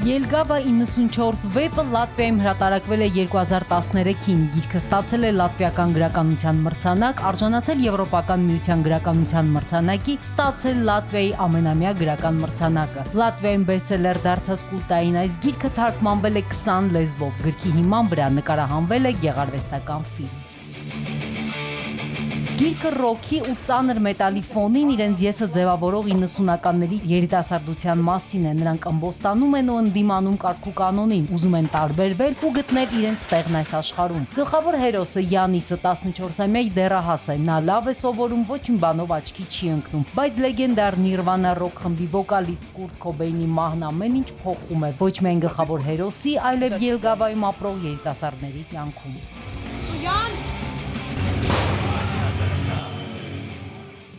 Ելգավա 94 վեպը Լատվիայում հրատարակվել է 2013-ին, գիրքը ստացել է լատվիական գրականության մրցանակ, արժանացել Եվրոպական միության գրականության մրցանակի, ստացել Լատվիայի ամենամյա գրական մրցանակը։ Լատվիայում բեսթսելեր դարձած կուլտային այս գիրքը թարգմանվել է 20 լեզվով, գրքի հիման վրա նկարահանվել է գեղարվեստական ֆիլմ։ Գիրքը ռոքի ու ծանր մետալի ֆոնին իրենց եսը ձևավորող 90-ականների երիտասարդության մասին է, նրանք ըմբոստանում են ու ընդդիմանում կարգու կանոնին, ուզում են տարբերվել ու գտնել իրենց տեղն այս աշխարհում։ Գլխավոր հերոսը Յանիսը 14-ամյա դեռահաս է, նա լավ է սովորում, ոչ մի բանով աչքի չի ընկնում, բայց լեգենդար Նիրվանա ռոք խմբի վոկալիստ Կուրտ Քոբեյնի մահն ամեն ինչ փոխում է, ոչ միայն գլխավոր հերոսի, այլև Ելգավայում ապրող երիտասարդների կյանքում։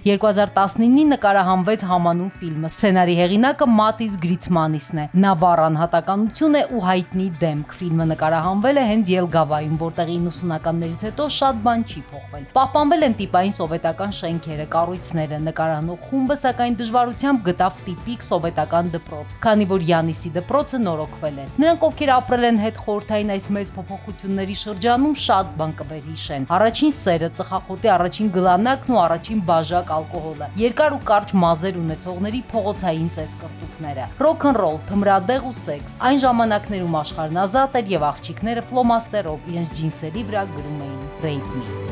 2019-ին նկարահանվեց համանուն ֆիլմը, սցենարի հեղինակը Մատիս Գրիցմանիսն է, նավառ անհատականություն է ու հայտնի դեմք, ֆիլմը նկարահանվել է հենց Ելգավայում, որտեղ 90-ականներից հետո շատ բան չի փոխվել, պահպանվել են տիպային սովետական շենքերը, կառույցները, նկարահանող խումբը սակայն դժվարությամբ գտավ տիպիկ սովետական դպրոց, քանի որ Յանիսի դպրոցը նորոգվել է։ Նրանք, ովքեր ապրել են հետ խորհրդային այս մեծ փոփոխությունների շրջանում, շատ բան կվերհիշեն։ Առաջին սերը, ծխախոտի առաջին գլանակն ու առաջին բաժակ ալկոհոլը, երկար ու կարճ մազեր ունեցողների փողոցային ծեծկռտուքները, ռոքնռոլ, թմրադեղ ու սեքս։ Այն ժամանակներում աշխարհն ազատ էր եւ աղջիկները ֆլոմաստերով իրենց ջինսերի վրա գրում էին «Rape me»։